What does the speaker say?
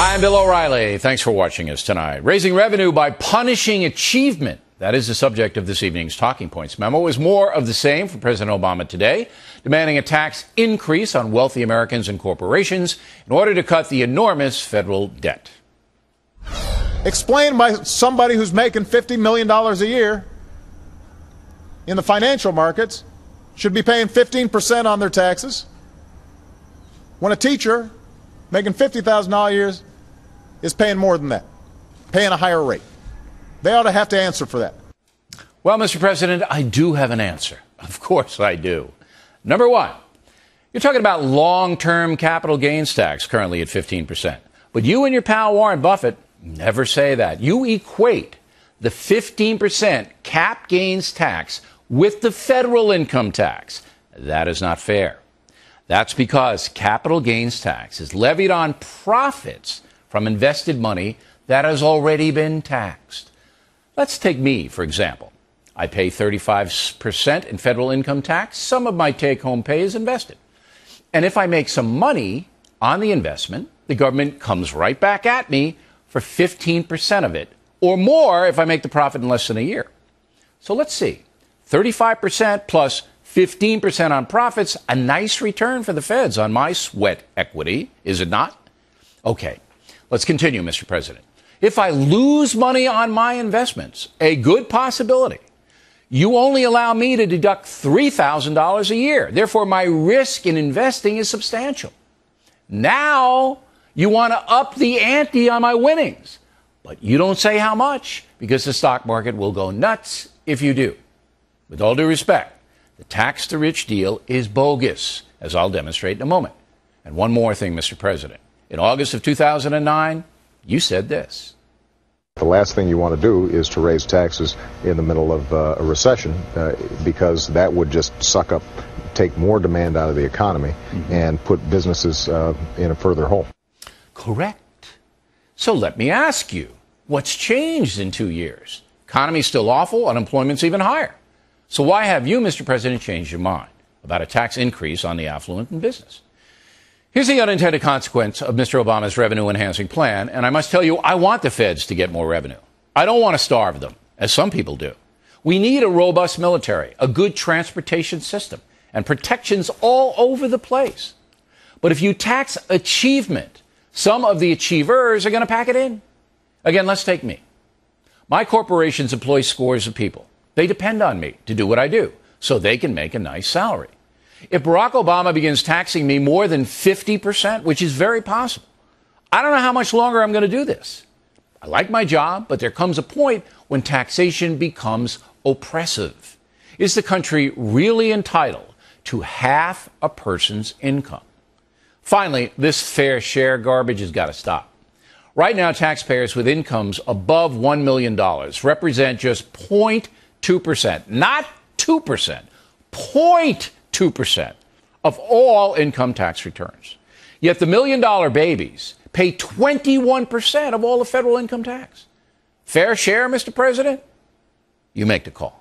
Hi, I'm Bill O'Reilly. Thanks for watching us tonight. Raising revenue by punishing achievement. That is the subject of this evening's Talking Points memo. Is more of the same from President Obama today, demanding a tax increase on wealthy Americans and corporations in order to cut the enormous federal debt. Explained by somebody who's making $50 million a year in the financial markets should be paying 15% on their taxes, when a teacher making $50,000 a year is paying more than that, paying a higher rate. They ought to have to answer for that. Well, Mr. President, I do have an answer. Of course I do. Number one, you're talking about long-term capital gains tax, currently at 15%. But you and your pal Warren Buffett never say that. You equate the 15% cap gains tax with the federal income tax. That is not fair. That's because capital gains tax is levied on profits from invested money that has already been taxed. Let's take me, for example. I pay 35% in federal income tax. Some of my take-home pay is invested. And if I make some money on the investment, the government comes right back at me for 15% of it, or more if I make the profit in less than a year. So let's see. 35% plus 15% on profits, a nice return for the feds on my sweat equity, is it not? Okay, let's continue, Mr. President. If I lose money on my investments, a good possibility, you only allow me to deduct $3,000 a year. Therefore, my risk in investing is substantial. Now, you want to up the ante on my winnings, but you don't say how much because the stock market will go nuts if you do. With all due respect, the tax-to-rich deal is bogus, as I'll demonstrate in a moment. And one more thing, Mr. President. In August of 2009, you said this. The last thing you want to do is to raise taxes in the middle of a recession because that would just take more demand out of the economy and put businesses in a further hole. Correct. So let me ask you, what's changed in 2 years? Economy's still awful, unemployment's even higher. So why have you, Mr. President, changed your mind about a tax increase on the affluent and business? Here's the unintended consequence of Mr. Obama's revenue-enhancing plan, and I must tell you, I want the feds to get more revenue. I don't want to starve them, as some people do. We need a robust military, a good transportation system, and protections all over the place. But if you tax achievement, some of the achievers are going to pack it in. Again, let's take me. My corporations employ scores of people. They depend on me to do what I do, so they can make a nice salary. If Barack Obama begins taxing me more than 50%, which is very possible, I don't know how much longer I'm going to do this. I like my job, but there comes a point when taxation becomes oppressive. Is the country really entitled to half a person's income? Finally, this fair share garbage has got to stop. Right now, taxpayers with incomes above $1 million represent just 0.2%, not 2%, 0.2% of all income tax returns. Yet the million-dollar babies pay 21% of all the federal income tax. Fair share, Mr. President? You make the call.